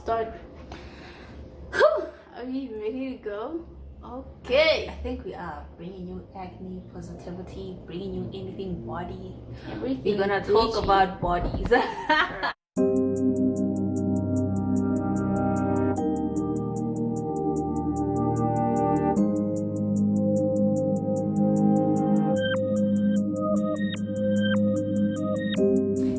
start. Whew. Are we ready to go? Okay. I think we are bringing you acne, positivity, bringing you anything body. Everything. We're gonna talk about bodies.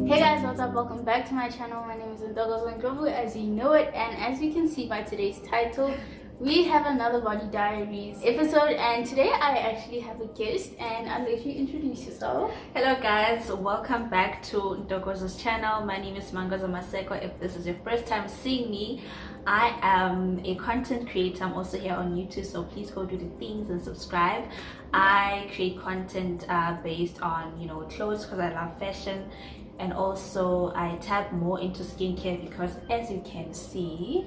Hey guys, what's up? Welcome back to my channel. My name is Mangozo, as you know it, and as you can see by today's title, we have another Body Diaries episode, and today I actually have a guest, and I'll let you introduce yourself. Hello guys, welcome back to Ndogozo's channel. My name is Mangozo. If this is your first time seeing me, I am a content creator. I'm also here on YouTube, so please go do the things and subscribe. I create content based on, clothes, because I love fashion, and also I tap more into skincare because, as you can see,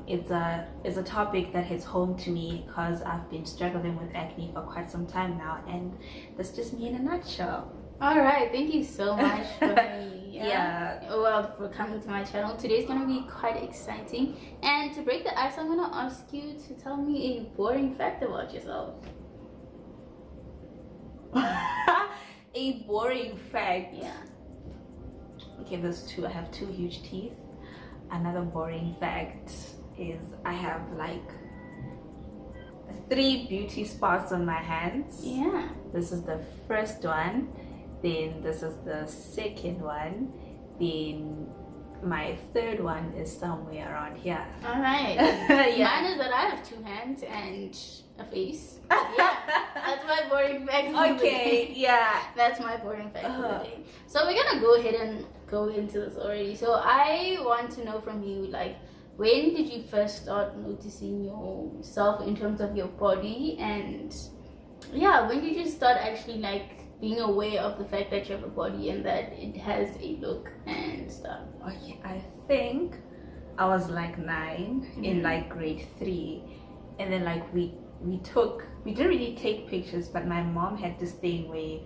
it's a topic that hits home to me because I've been struggling with acne for quite some time now, and that's just me in a nutshell. All right, thank you so much for for coming to my channel. Today's gonna be quite exciting, and to break the ice, I'm gonna ask you to tell me a boring fact about yourself. A boring fact? Yeah. Okay, there's two. I have two huge teeth. Another boring fact is I have like 3 beauty spots on my hands. Yeah. This is the first one, then this is the second one, then my third one is somewhere around here. All right. Yeah. Mine is that I have 2 hands and a face. Yeah, that's my boring fact. Okay, yeah. That's my boring fact for the day. So we're gonna go ahead and go into this already. So I want to know from you, like, when did you first start noticing yourself in terms of your body, and yeah, when did you start actually like being aware of the fact that you have a body and that it has a look and stuff? Okay, I think I was like 9 in like grade 3, and then like we didn't really take pictures, but my mom had this thing where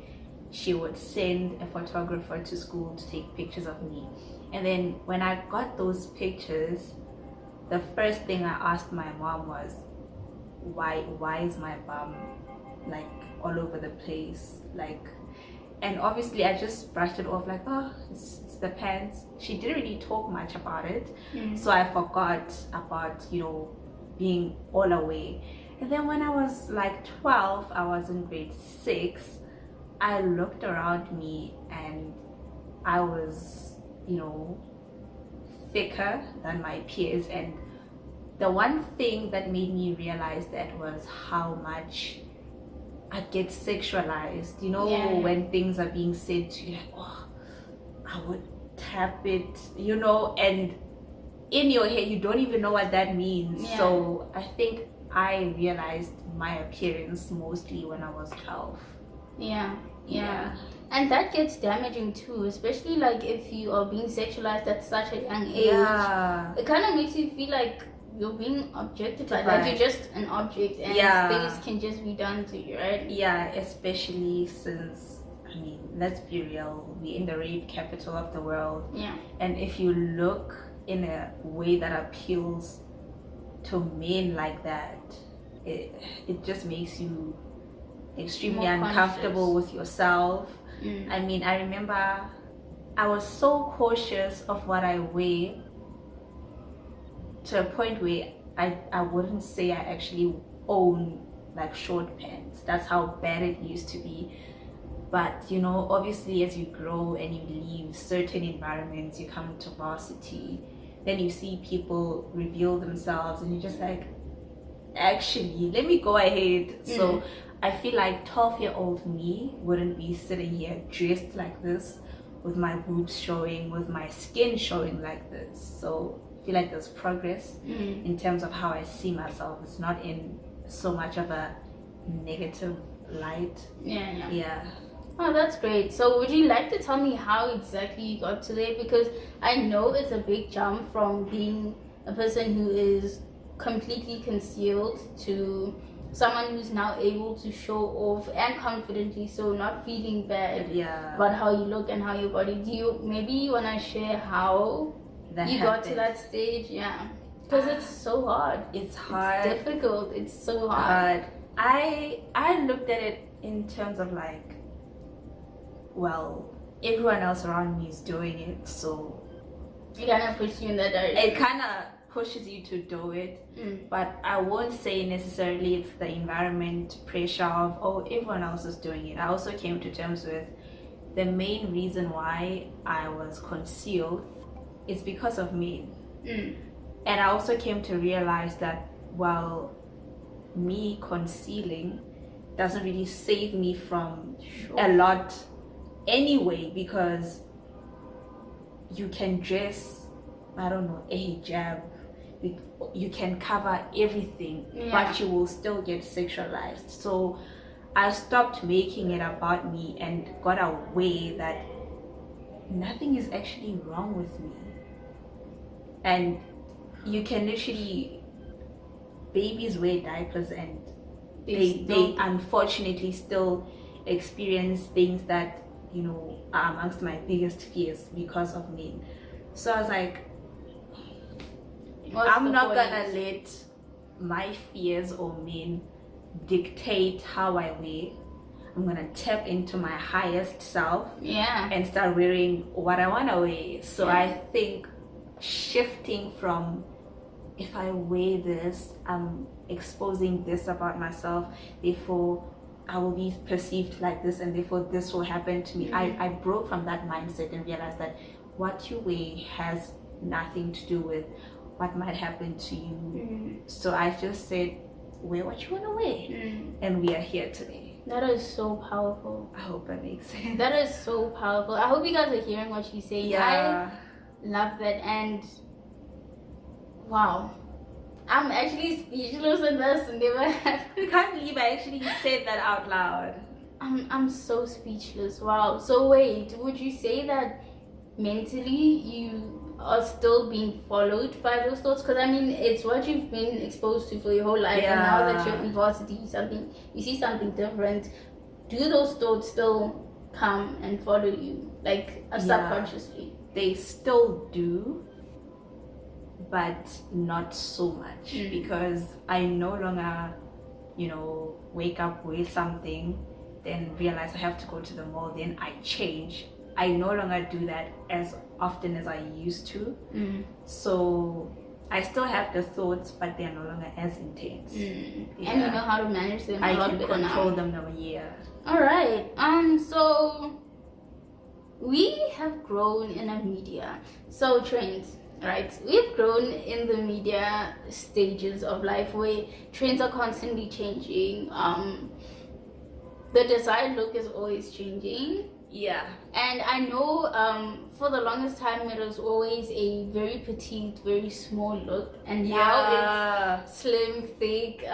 she would send a photographer to school to take pictures of me, and then when I got those pictures, the first thing I asked my mom was, why is my bum like all over the place, like, and obviously I just brushed it off like, oh, it's the pants. She didn't really talk much about it, so I forgot about being all away. And then when I was like 12, I was in grade 6, I looked around me and I was thicker than my peers, and the one thing that made me realize that was how much I get sexualized, when things are being said to you, like, oh, I would tap it, and in your head you don't even know what that means. So I think I realized my appearance mostly when I was 12. Yeah. And that gets damaging too, especially like if you are being sexualized at such a young age. It kind of makes you feel like you're being objectified, like you're just an object, and things can just be done to you, right? Yeah, especially since, I mean, let's be real, we're in the rape capital of the world. Yeah. And if you look in a way that appeals to men like that, it just makes you extremely uncomfortable with yourself. I mean, I remember I was so cautious of what I wear, to a point where I wouldn't say I actually own like short pants. That's how bad it used to be. But obviously as you grow and you leave certain environments, you come to varsity, then you see people reveal themselves and you're just like, actually, let me go ahead. So I feel like 12-year-old me wouldn't be sitting here dressed like this, with my boobs showing, with my skin showing like this. So I feel like there's progress in terms of how I see myself. It's not in so much of a negative light. Yeah. Oh, that's great. So would you like to tell me how exactly you got to there? Because I know it's a big jump from being a person who is completely concealed to someone who's now able to show off and confidently, so not feeling bad about how you look and how your body. Do you maybe want to share how that you happened. got to that stage, yeah. Because it's so hard. It's hard. It's difficult. It's so hard. I looked at it in terms of like, well, everyone else around me is doing it, so it kind of pushes you in that direction. It kind of pushes you to do it, but I won't say necessarily it's the environment pressure of, oh, everyone else is doing it. I also came to terms with the main reason why I was concealed is because of me. And I also came to realize that while me concealing doesn't really save me from a lot anyway, because you can dress, I don't know, a hijab, you can cover everything, but you will still get sexualized. So I stopped making it about me and got aware that nothing is actually wrong with me. And you can literally, babies wear diapers and they unfortunately still experience things that, you know, are amongst my biggest fears because of men. So I was like, I'm not gonna let my fears or men dictate how I wear. I'm gonna tap into my highest self and start wearing what I want to wear. So I think shifting from, if I wear this, I'm exposing this about myself, therefore I will be perceived like this, and therefore this will happen to me. I broke from that mindset and realized that what you wear has nothing to do with what might happen to you. So I just said, wear what you want to wear, and we are here today. That is so powerful. I hope that makes sense. That is so powerful. I hope you guys are hearing what she's saying. I love that, and wow, I'm actually speechless in this. Never happened. I can't believe I actually said that out loud. I'm so speechless. Wow. So wait, would you say that mentally you are still being followed by those thoughts? Because I mean, it's what you've been exposed to for your whole life, and now that you're in varsity, you see something different. Do those thoughts still come and follow you, like subconsciously? They still do, but not so much, because I no longer, you know, wake up with something, then realize I have to go to the mall, then I change. I no longer do that as often as I used to. So I still have the thoughts, but they're no longer as intense. And you know how to manage them a lot better now. I can control them now. All right. So we have grown in a media. So trends, right? We've grown in the media stages of life where trends are constantly changing. The desired look is always changing. And I know for the longest time it was always a very petite, very small look, and now it's slim, thick,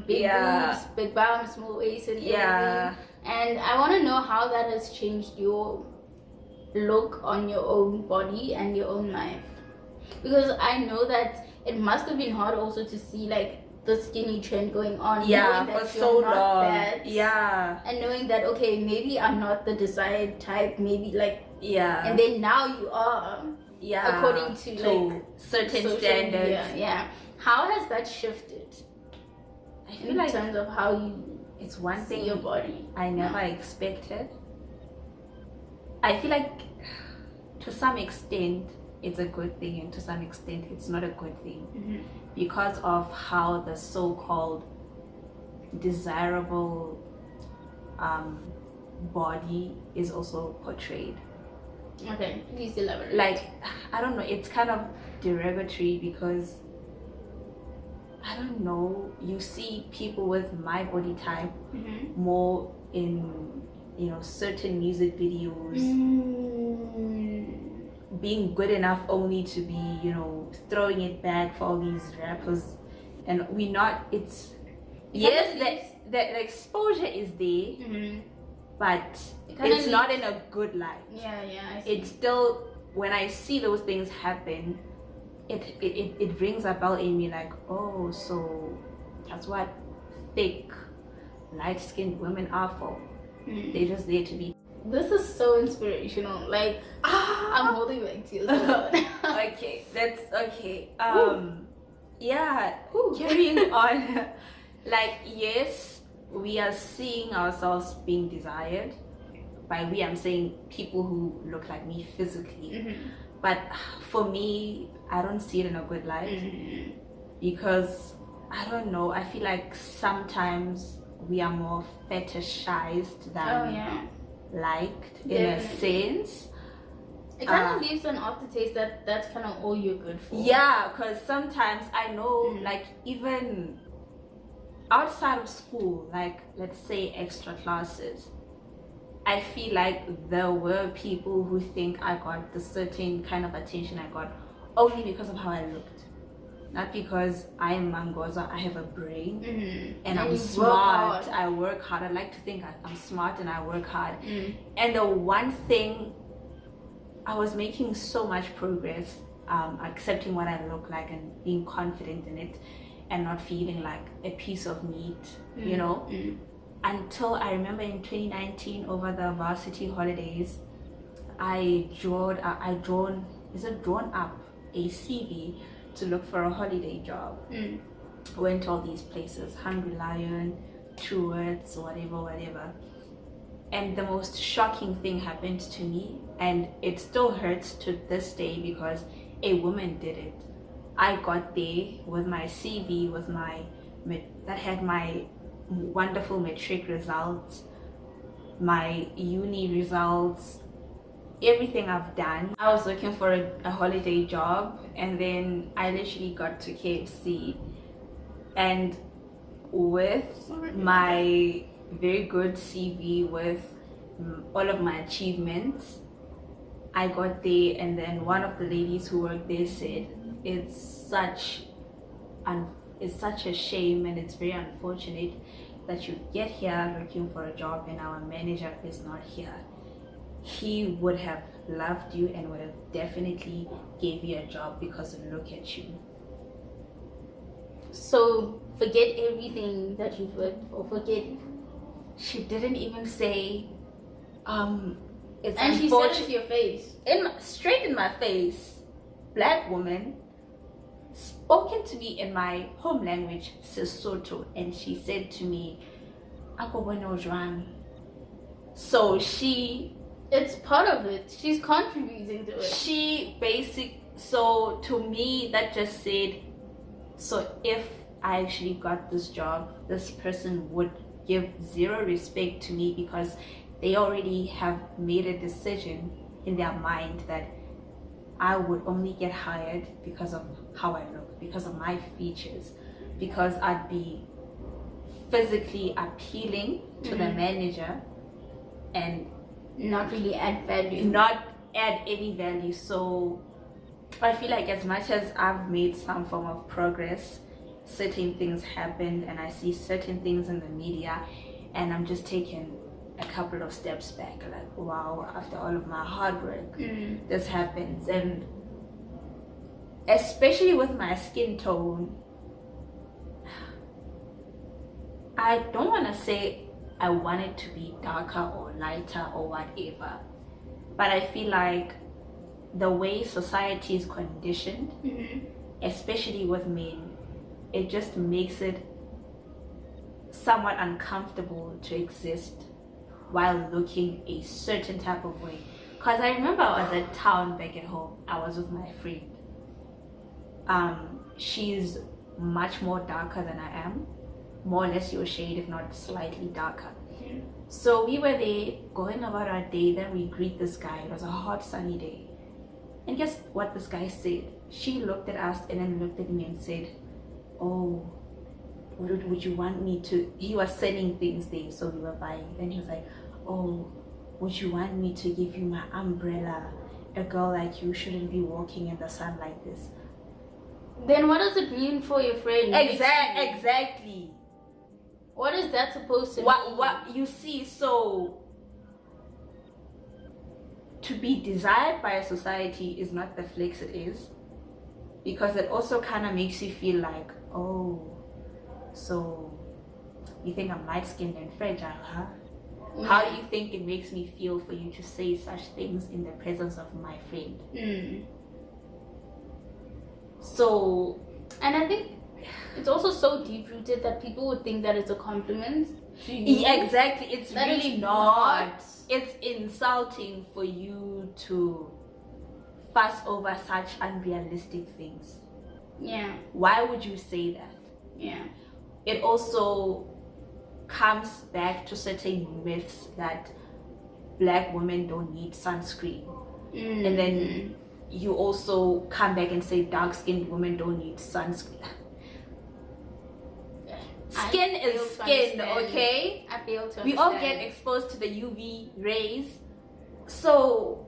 big boobs, big bum, small waist, and everything. And I want to know how that has changed your look on your own body and your own life, because I know that it must have been hard also to see like the skinny trend going on, knowing that for so long, and knowing that okay, maybe I'm not the desired type, maybe like and then now you are, according to like certain standards. How has that shifted? I feel in terms of how you it's one see thing your body I never expected. I feel like to some extent it's a good thing, and to some extent it's not a good thing, because of how the so-called desirable body is also portrayed. Okay, please elaborate. Like, I don't know, it's kind of derogatory, because I don't know, you see people with my body type more in, you know, certain music videos, being good enough only to be, you know, throwing it back for all these rappers, and we not, it's the exposure is there, but it's not in a good light. I see. It's still, when I see those things happen, it rings a bell in me, like, oh, so that's what thick, light-skinned women are for. They're just there to be This is so inspirational. Like, I'm holding my tears. Okay, that's okay. Yeah, carrying on. Like, yes, we are seeing ourselves being desired. By we, I'm saying people who look like me physically. But for me, I don't see it in a good light because I don't know. I feel like sometimes we are more fetishized than liked in a sense. It kind of leaves an aftertaste that's kind of all you're good for. Yeah, because sometimes I know, like, even outside of school, like, let's say extra classes, I feel like there were people who think I got the certain kind of attention I got only because of how I looked. Not because I am Mangozo, I have a brain and I'm smart. I work hard. I like to think I'm smart and I work hard. And the one thing, I was making so much progress, accepting what I look like and being confident in it and not feeling like a piece of meat, you know? Until I remember in 2019 over the varsity holidays, I drawn up a CV to look for a holiday job. Went to all these places, Hungry Lion, Truworths, whatever. And the most shocking thing happened to me, and it still hurts to this day because a woman did it. I got there with my CV, that had my wonderful matric results, my uni results, everything I've done. I was looking for a holiday job, and then I literally got to KFC, and with my very good CV, with all of my achievements, I got there, and then one of the ladies who worked there said, it's such a shame and it's very unfortunate that you get here looking for a job and our manager is not here. He would have loved you and would have definitely gave you a job because look at you. So forget everything that you've worked for. Forget. She didn't even say, it's and she said it to your face. Straight in my face. Black woman, spoken to me in my home language, Sesotho, and she said to me, "Ako bueno Juan." So it's part of it. She's contributing to it. So to me, that just said, so if I actually got this job, this person would give zero respect to me because they already have made a decision in their mind that I would only get hired because of how I look, because of my features, because I'd be physically appealing to the manager and not really add value. Not add any value. So I feel like as much as I've made some form of progress, certain things happened and I see certain things in the media and I'm just taking a couple of steps back, like, wow, after all of my hard work, this happens. And especially with my skin tone, I don't want to say I want it to be darker or lighter or whatever, but I feel like the way society is conditioned, especially with men, it just makes it somewhat uncomfortable to exist while looking a certain type of way. Because I remember I was at town back at home. I was with my friend. She's much more darker than I am, more or less your shade, if not slightly darker. So we were there going about our day. Then we greet this guy. It was a hot sunny day, and guess what this guy said? She looked at us and then looked at me and said, "Oh, would you want me to," he was selling things there, so we were buying. Then he was like, "Oh, would you want me to give you my umbrella? A girl like you shouldn't be walking in the sun like this." Then what does it mean for your friend? Exactly. What is that supposed to mean? What you see, so to be desired by a society is not the flex it is, because it also kind of makes you feel like, oh, so you think I'm light-skinned and fragile, huh? How do you think it makes me feel for you to say such things in the presence of my friend? So, and I think it's also so deep-rooted that people would think that it's a compliment to you. yeah, exactly. It's that really not. It's insulting for you to fuss over such unrealistic things. Yeah. Why would you say that? Yeah. It also comes back to certain myths that black women don't need sunscreen. And then you also come back and say dark-skinned women don't need sunscreen. Skin is skin, okay? I feel to understand. We all get exposed to the UV rays. So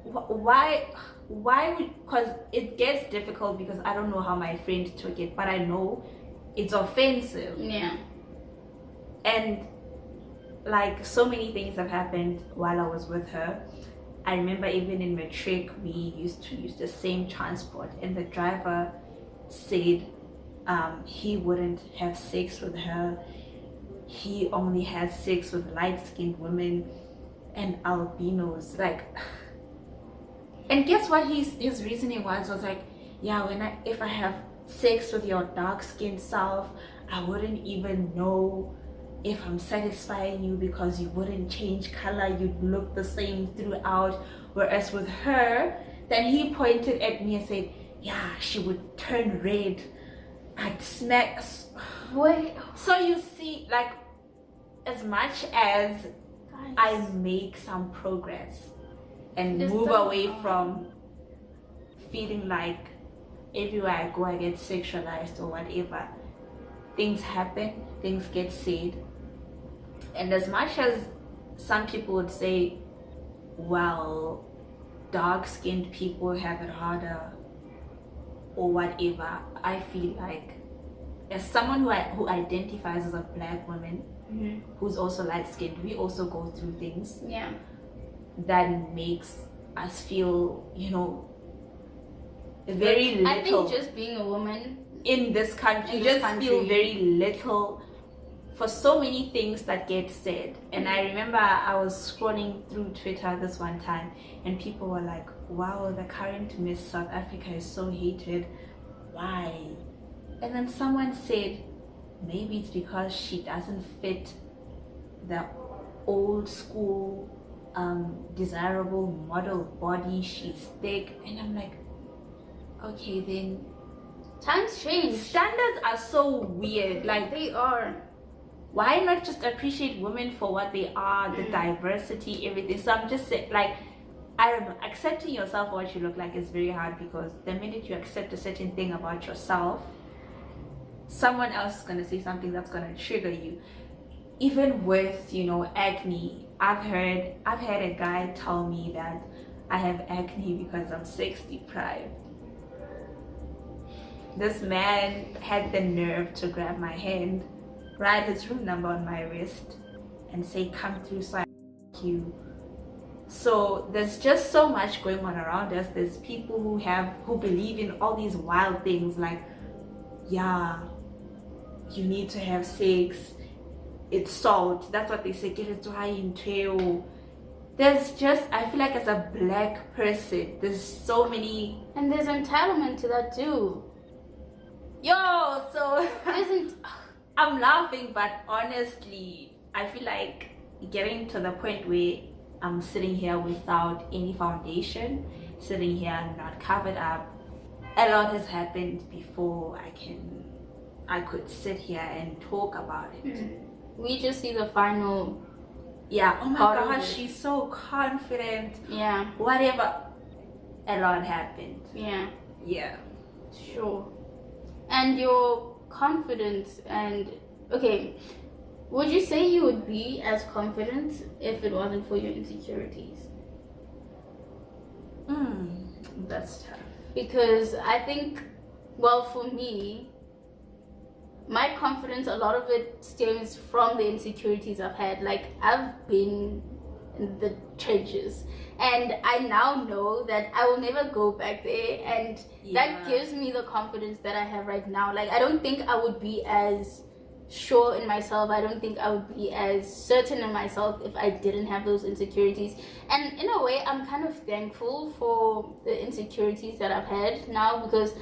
why would, because it gets difficult because I don't know how my friend took it, but I know it's offensive. Yeah. And like so many things have happened while I was with her. I remember even in matric we used to use the same transport, and the driver said he wouldn't have sex with her. He only had sex with light-skinned women and albinos. Like, and guess what his reasoning was like, yeah, if I have sex with your dark-skinned self, I wouldn't even know if I'm satisfying you because you wouldn't change color, you'd look the same throughout. Whereas with her, then he pointed at me and said, yeah, she would turn red. I'd smack. Wait. So you see, like, as much as Guys, I make some progress and Just move don't away know. from feeling like everywhere I go I get sexualized or whatever, things happen, things get said. And as much as some people would say, well, dark-skinned people have it harder or whatever, I feel like as someone who identifies as a black woman who's also light-skinned, we also go through things that makes us feel, you know, very little. I think just being a woman in this country, feel very little for so many things that get said. And I remember I was scrolling through Twitter this one time and people were like, wow, the current Miss South Africa is so hated. Why? And then someone said, maybe it's because she doesn't fit the old school desirable model body, she's thick. And I'm like, okay, then times change. Standards are so weird. Like, they are. Why not just appreciate women for what they are, the diversity, everything? So I'm just saying, like, I don't know, accepting yourself for what you look like is very hard, because the minute you accept a certain thing about yourself, someone else is going to say something that's going to trigger you. Even with, you know, acne, I've had a guy tell me that I have acne because I'm sex deprived. This man had the nerve to grab my hand, write his room number on my wrist, and say, come through so I f*** you. So there's just so much going on around us. There's people who believe in all these wild things, like, yeah, you need to have sex, it's salt, that's what they say, get it dry in tail. There's just, I feel like as a black person, there's so many, and there's entitlement to that too. Yo, so Isn't I'm laughing, but honestly, I feel like getting to the point where I'm sitting here without any foundation, sitting here not covered up. A lot has happened before I could sit here and talk about it. we just see the final. Yeah, oh my Part of gosh, it. she's so confident. Yeah, Whatever. A lot happened. yeah, Yeah. sure. And your confidence, and okay, would you say you would be as confident if it wasn't for your insecurities? That's tough. Because I think, well, for me, my confidence, a lot of it stems from the insecurities I've had. Like, I've been in the trenches, and I now know that I will never go back there, and that gives me the confidence that I have right now. Like, I don't think I would be as sure in myself. I don't think I would be as certain in myself if I didn't have those insecurities. And in a way, I'm kind of thankful for the insecurities that I've had now, because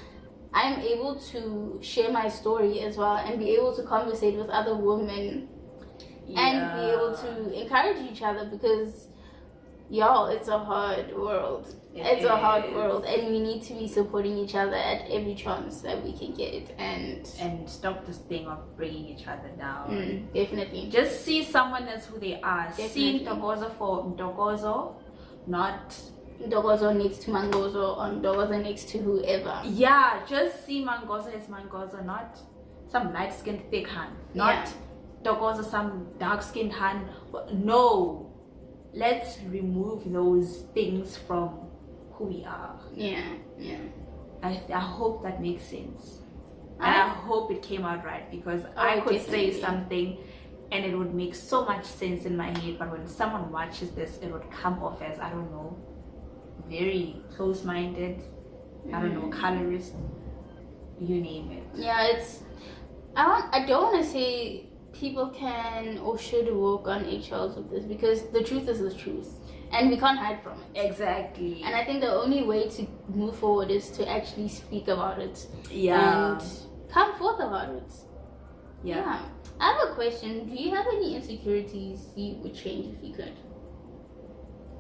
I'm able to share my story as well and be able to conversate with other women and be able to encourage each other, because y'all, it's a hard world. It's a hard world, and we need to be supporting each other at every chance that we can get, and stop this thing of bringing each other down. Definitely. Just see someone as who they are. Definitely. See Ndogozo for Ndogozo, not Ndogozo next to Mangozo, or Ndogozo next to whoever. Yeah, just see Mangozo as Mangozo, not some light-skinned thick hand, not Ndogozo some dark-skinned hand. No, let's remove those things from who we are. I hope that makes sense, and I hope it came out right, because I could say something and it would make so much sense in my head, but when someone watches this, it would come off as, I don't know, very close-minded, I don't know, colorist, you name it. I don't want to say people can or should walk on eggshells with this, because the truth is the truth, and we can't hide from it. Exactly. And I think the only way to move forward is to actually speak about it and come forth about it. I have a question. Do you have any insecurities you would change if you could?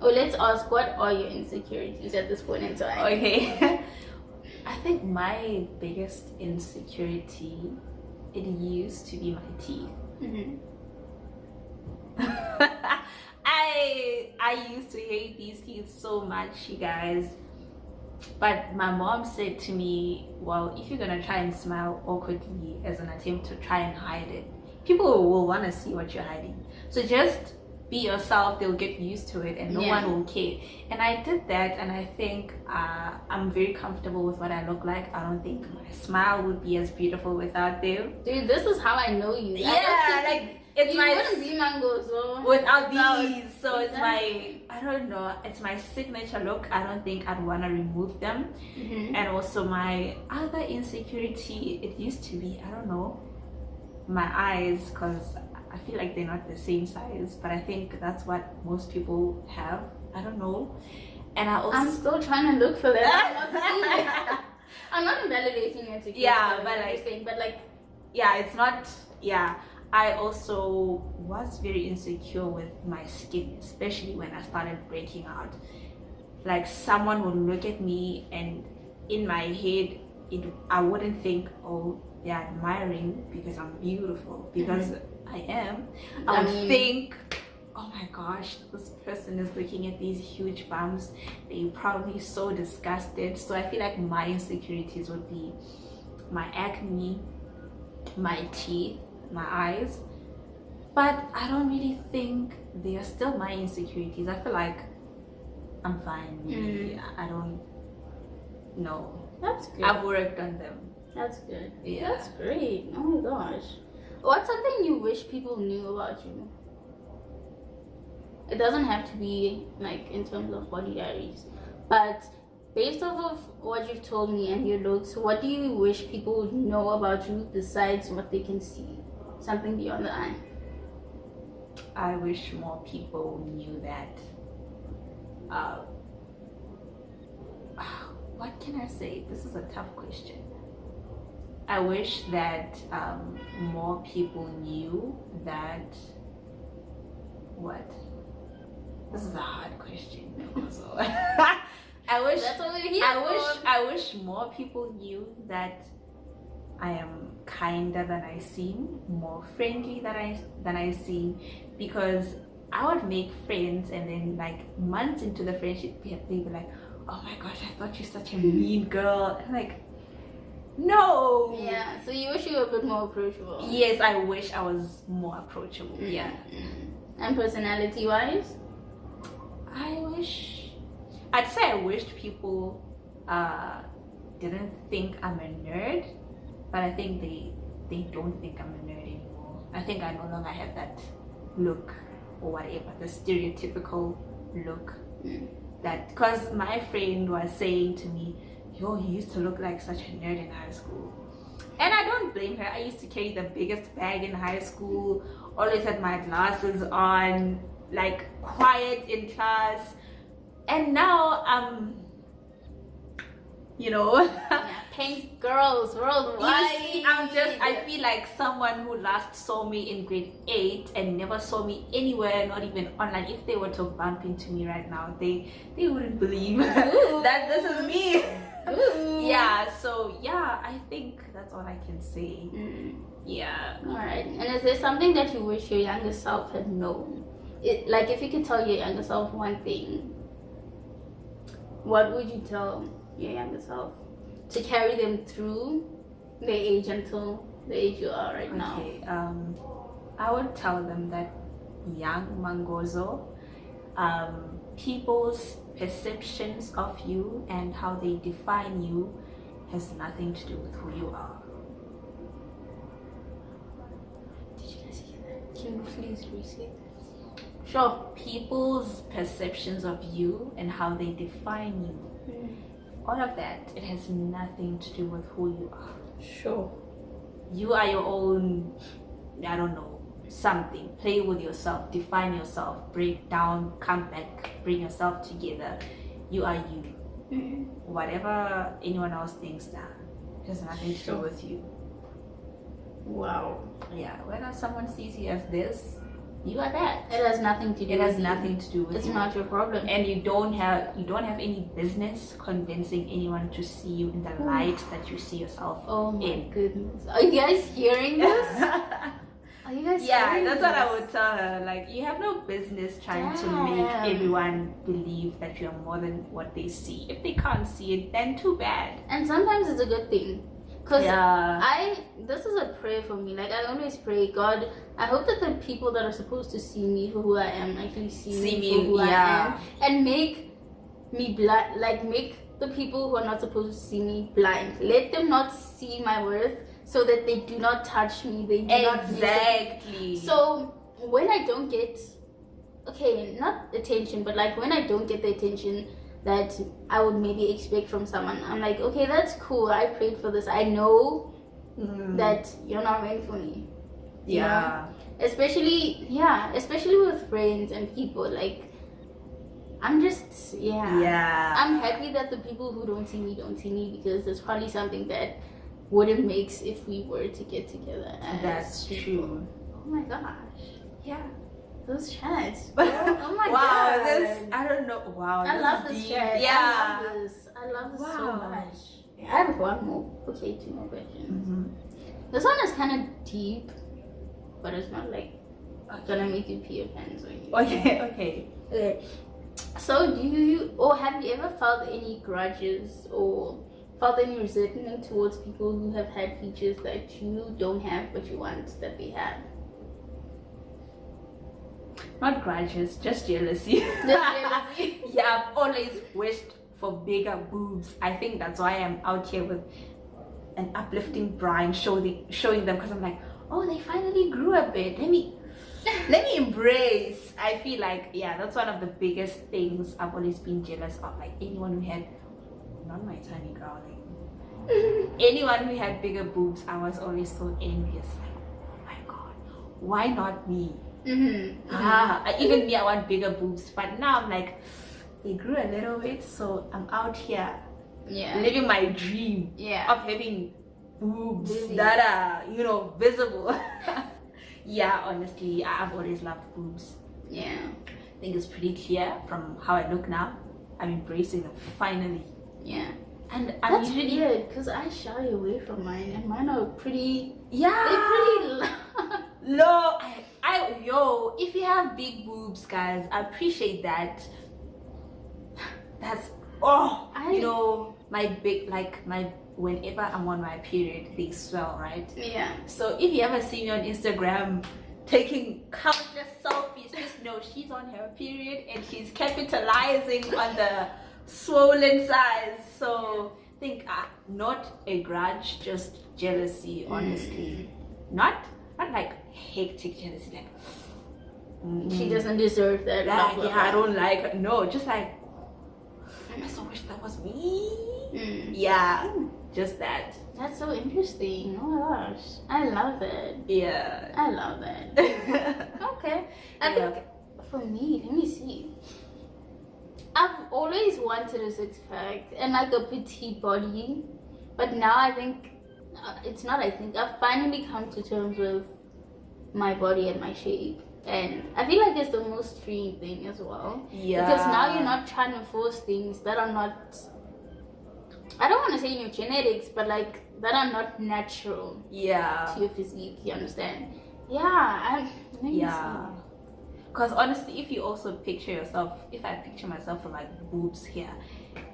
Or let's ask, what are your insecurities at this point in time? Okay. I think my biggest insecurity, it used to be my teeth. I used to hate these teeth so much, you guys. But my mom said to me, well, if you're gonna try and smile awkwardly as an attempt to try and hide it, people will want to see what you're hiding. So just be yourself, they'll get used to it, and no one will care. And I did that, and I think I'm very comfortable with what I look like. I don't think my smile would be as beautiful without them. Dude, this is how I know you. It's you wouldn't be Mangozo without these. So it's my, I don't know, it's my signature look. I don't think I'd want to remove them. And also my other insecurity, it used to be, I don't know, my eyes, because I feel like they're not the same size, but I think that's what most people have. I don't know. And I'm still trying to look for that. I'm not seeing it. I'm not invalidating it. It's not. I also was very insecure with my skin, especially when I started breaking out. Like, someone would look at me, and in my head, I wouldn't think, oh, they're admiring because I'm beautiful, because I am. I would think, oh my gosh, this person is looking at these huge bumps. They're probably so disgusted. So I feel like my insecurities would be my acne, my teeth, my eyes. But I don't really think they are still my insecurities. I feel like I'm fine. Really. I don't know. That's good. I've worked on them. That's good. That's great. Oh my gosh. What's something you wish people knew about you? It doesn't have to be like in terms of body diaries, but based off of what you've told me and your looks, what do you wish people would know about you besides what they can see? Something beyond the eye. I wish more people knew that. What can I say? This is a tough question. I wish that more people knew that. What? This is a hard question. Also. I wish. That's what we're here for. I wish more people knew that I am kinder than I seem, more friendly than I seem, because I would make friends, and then like months into the friendship, they'd be like, "Oh my gosh, I thought you're such a mean girl." And like, no. Yeah. So you wish you were a bit more approachable. Yes, I wish I was more approachable. Yeah. And personality-wise, I'd say I wished people didn't think I'm a nerd, but I think they don't think I'm a nerd anymore. I think I no longer have that look or whatever, the stereotypical look. That, because my friend was saying to me, yo, you used to look like such a nerd in high school. And I don't blame her. I used to carry the biggest bag in high school, always had my glasses on, like quiet in class. And now I'm, you know, Yeah, pink girls worldwide. you see, I feel like someone who last saw me in grade 8 and never saw me anywhere, not even online. If they were to bump into me right now, they wouldn't believe that this is me. Ooh. Yeah, so yeah, I think that's all I can say. Yeah. All right. And is there something that you wish your younger self had known? Like, if you could tell your younger self one thing, what would you tell your younger self to carry them through their age until the age you are right now? Okay. I would tell them that young Mangozo, people's perceptions of you and how they define you has nothing to do with who you are. Did you guys hear that? Can you please reset that? Sure. People's perceptions of you and how they define you, all of that, it has nothing to do with who you are. Sure. You are your own, I don't know, something. Play with yourself, define yourself, break down, come back, bring yourself together. You are you. Whatever anyone else thinks now, it has nothing to do with you. Wow. Yeah, whether someone sees you as this, you are that. It has nothing to do with you. It has nothing to do with It's you. not your problem. And you don't have any business convincing anyone to see you in the light that you see yourself Oh my in. goodness. Are you guys hearing this? Are you guys Yeah, hearing that's what I this? would tell her. Like, you have no business trying to make Damn. everyone believe that you're more than what they see. If they can't see it, then too bad. And sometimes it's a good thing. Because Yeah. this is a prayer for me. Like, I always pray, God, I hope that the people that are supposed to see me for who I am actually see me for who I am. And make me blind, like, make the people who are not supposed to see me blind. Let them not see my worth so that they do not touch me. They do not Exactly. So when I don't get, okay, not attention, but like when I don't get the attention that I would maybe expect from someone, I'm like, okay, that's cool. I prayed for this. I know that you're not meant for me. You know? Especially with friends and people. Like, I'm just, I'm happy that the people who don't see me, because there's probably something that wouldn't mix if we were to get together. That's true. Oh my gosh. Yeah. Those chats. Oh my wow, god. this, I don't know. Wow, I love this deep. chat. Yeah. I love this so Wow. much. I have one more. Okay, 2 more questions. This one is kind of deep, but it's not like gonna make you pee your pants or anything. Okay. So, have you ever felt any grudges or felt any resentment towards people who have had features that you don't have but you want that they have? Not grudges, just jealousy. Jealousy. Yeah, I've always wished for bigger boobs. I think that's why I'm out here with an uplifting bra and showing them, because I'm like, oh, they finally grew a bit. Let me embrace. I feel like, yeah, that's one of the biggest things I've always been jealous of. Like, anyone who had, not my tiny girl, like anyone who had bigger boobs, I was always so envious. Like, oh my god, why not me? Even me, I want bigger boobs, but now I'm like, they grew a little bit, so I'm out here living my dream of having boobs that are, visible. Yeah, honestly, I've always loved boobs. Yeah. I think it's pretty clear from how I look now. I'm embracing them finally. Yeah. And That's I'm usually weird, because I shy away from mine, and mine are pretty. Yeah. They're pretty. No, if you have big boobs, guys, I appreciate that. That's whenever I'm on my period, they swell, right? Yeah. So if you ever see me on Instagram taking countless selfies, just know she's on her period and she's capitalizing on the swollen size. So think not a grudge, just jealousy, honestly. Not like hectic jealousy, like she doesn't deserve that. I don't like her. No, just like, I so wish that was me. Yeah, just that. That's so interesting. Oh my gosh. I love it. Yeah. I love it. Okay. I think for me, let me see. I've always wanted a six-pack and like a petite body. But now I think, I've finally come to terms with my body and my shape. And I feel like it's the most freeing thing as well. Yeah. Because now you're not trying to force things that are not, I don't want to say in your genetics, but like that are not natural to your physique, you understand? Yeah. Because honestly, if you also picture yourself, if I picture myself with like boobs here,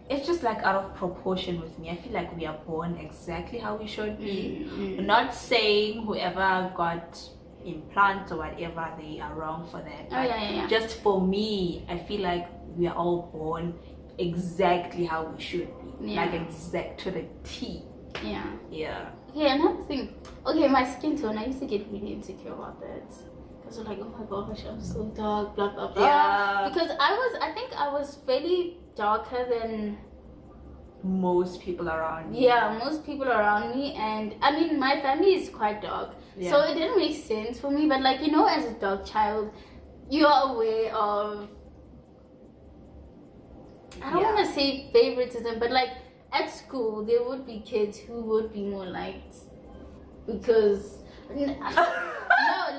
it's just like out of proportion with me. I feel like we are born exactly how we should be. Not saying whoever got implants or whatever, they are wrong for that. Just for me, I feel like we are all born exactly how we should be. Like exact to the T. Yeah. Okay, another thing. Okay, my skin tone, I used to get really insecure about that. Because I'm like, oh my gosh, I'm so dark, blah, blah, blah. Yeah. Because I think I was fairly darker than most people around me. Yeah, most people around me. And I mean, my family is quite dark. So it didn't make sense for me. But like, you know, as a dark child, you are aware of, I don't want to say favoritism, but like at school, there would be kids who would be more liked. Because, no,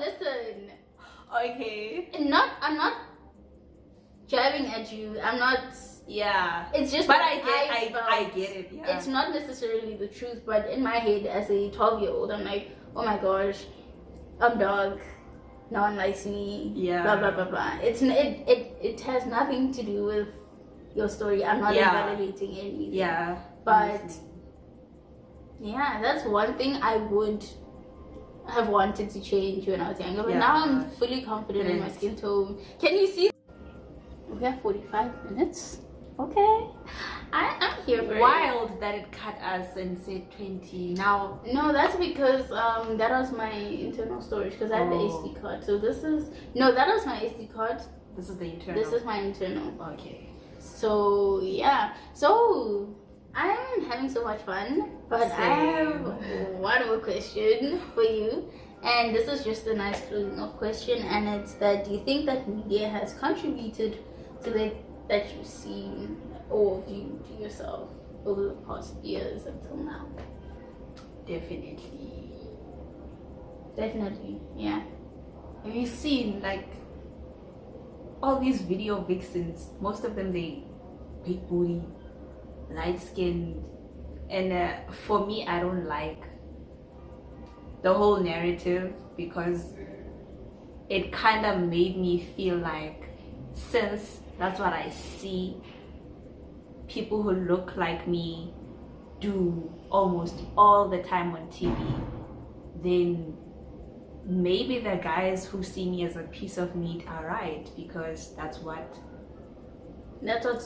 listen. Okay. I'm not jabbing at you. I'm not. Yeah. It's just. But I get it. Yeah. It's not necessarily the truth, but in my head, as a 12-year-old, I'm like, oh my gosh, I'm dark. No one likes me. Yeah. Blah blah blah blah. It has nothing to do with your story. I'm not invalidating anything. Yeah. But yeah, that's one thing I would have wanted to change when I was younger. But now I'm fully confident in my skin tone. Can you see? We have 45 minutes. Okay. I'm here for Wild that it cut us and said 20. Now. No, that's because that was my internal storage because I have the SD card. So this is that was my SD card. This is the internal. This is my internal. Okay. So yeah. So I'm having so much fun, but I have one more question for you, and this is just a nice closing off question, and it's that: do you think that media has contributed to that you've seen or viewed yourself over the past years until now? Definitely, yeah. Have you seen like all these video vixens? Most of them, they big booty, light skinned, and for me, I don't like the whole narrative because it kind of made me feel like, since that's what I see people who look like me do almost all the time on TV, then maybe the guys who see me as a piece of meat are right, because that's what's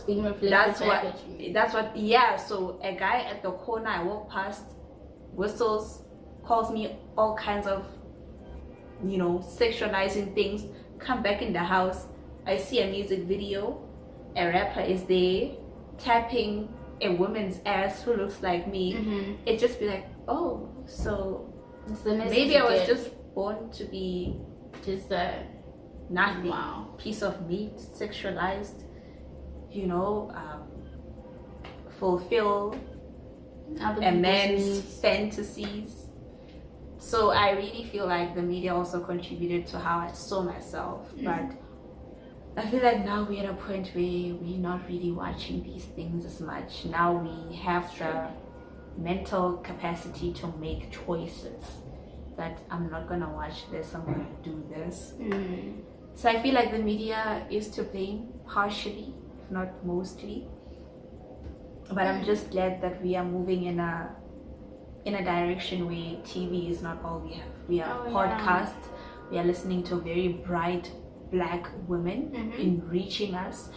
being reflected. That's what yeah. So a guy at the corner I walk past whistles, calls me all kinds of, you know, sexualizing things. Come back in the house, I see a music video, a rapper is there tapping a woman's ass who looks like me. It just be like, oh, so maybe I was just born to be just a nothing, piece of meat, sexualized, you know, fulfill a man's fantasies. So I really feel like the media also contributed to how I saw myself. But I feel like now we're at a point where we're not really watching these things as much. Now we have the mental capacity to make choices, that I'm not gonna watch this, I'm gonna do this. So I feel like the media is to blame partially, if not mostly. But I'm just glad that we are moving in a direction where TV is not all we have. We have podcasts, we are listening to very bright black women enriching us,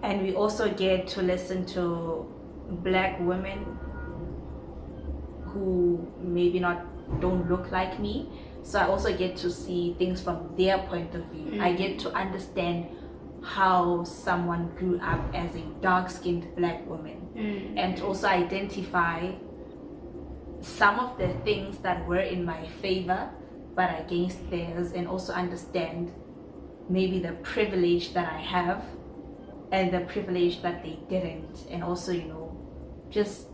and we also get to listen to black women who maybe don't look like me, so I also get to see things from their point of view. I get to understand how someone grew up as a dark-skinned black woman, and to also identify some of the things that were in my favor but against theirs, and also understand maybe the privilege that I have and the privilege that they didn't, and also, you know, just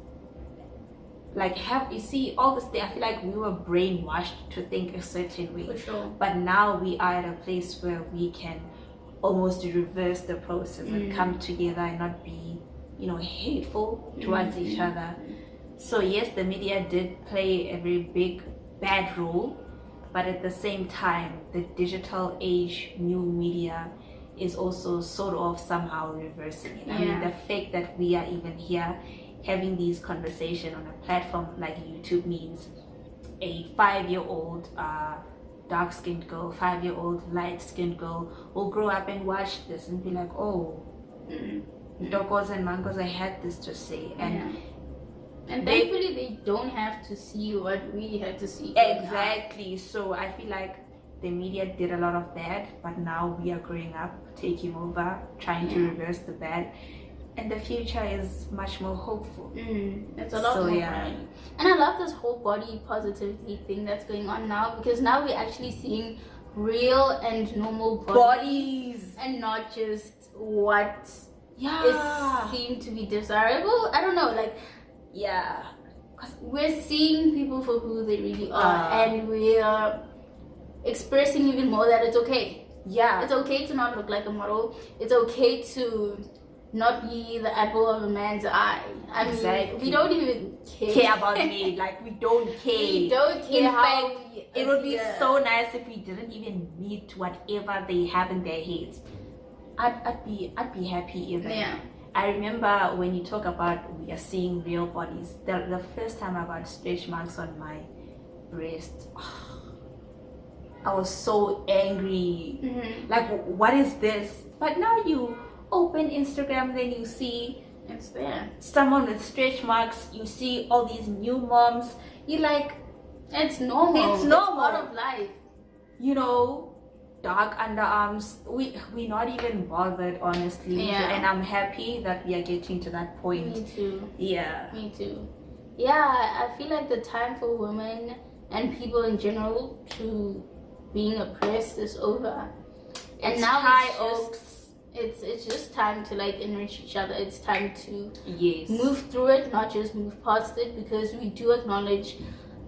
like have, you see, all this day I feel like we were brainwashed to think a certain way. For sure. But now we are at a place where we can almost reverse the process and come together and not be, you know, hateful towards each other. So yes, the media did play a very big bad role, but at the same time, the digital age, new media is also sort of somehow reversing it. I mean, the fact that we are even here having these conversations on a platform like YouTube means a 5-year-old dark-skinned girl, 5-year-old light-skinned girl will grow up and watch this and be like, oh, Dokos and Mangozo had this to say. And thankfully they don't have to see what we had to see. Exactly. So I feel like the media did a lot of bad, but now we are growing up, taking over, trying to reverse the bad, and the future is much more hopeful. It's a lot more bright. And I love this whole body positivity thing that's going on now, because now we're actually seeing real and normal bodies and not just what is seemed to be desirable. I don't know, like, because we're seeing people for who they really are, and we're expressing even more that it's okay. It's okay to not look like a model. It's okay to not be the apple of a man's eye. I mean, we don't even care about me. Like, we don't care. We don't care. In fact, it would be so nice if we didn't even meet whatever they have in their heads. I'd be happy even. I remember when you talk about we are seeing real bodies, the first time I got stretch marks on my breast, I was so angry. Like, what is this? But now you open Instagram, then you see it's there, someone with stretch marks, you see all these new moms, you're like, it's normal. It's part of life. You know, dark underarms, we're not even bothered, honestly. And I'm happy that we are getting to that point. Me too. Me too. I feel like the time for women and people in general to being oppressed is over, and now it's just time to like enrich each other. It's time to move through it, not just move past it, because we do acknowledge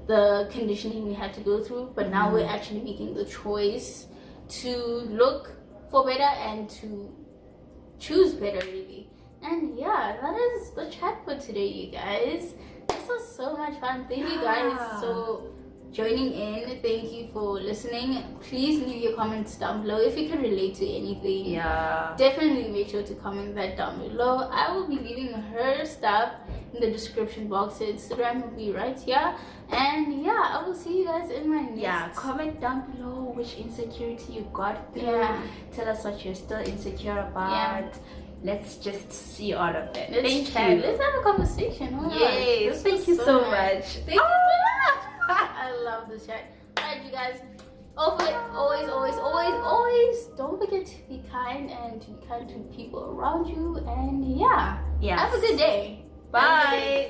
the conditioning we had to go through, but now we're actually making the choice to look for better and to choose better, really. And that is the chat for today, you guys. This was so much fun. Thank you guys for joining in. Thank you for listening. Please leave your comments down below if you can relate to anything. Definitely make sure to comment that down below. I will be leaving her stuff in the description box. Her Instagram will be right here. And I will see you guys in my next. Comment down below which insecurity you got through. Tell us what you're still insecure about. Let's just see all of it. Let's chat. Let's have a conversation. Yes, thank you so much. Thank you so much. I love this chat. Alright, you guys. Always don't forget to be kind, and to be kind to people around you. And have a good day. Bye.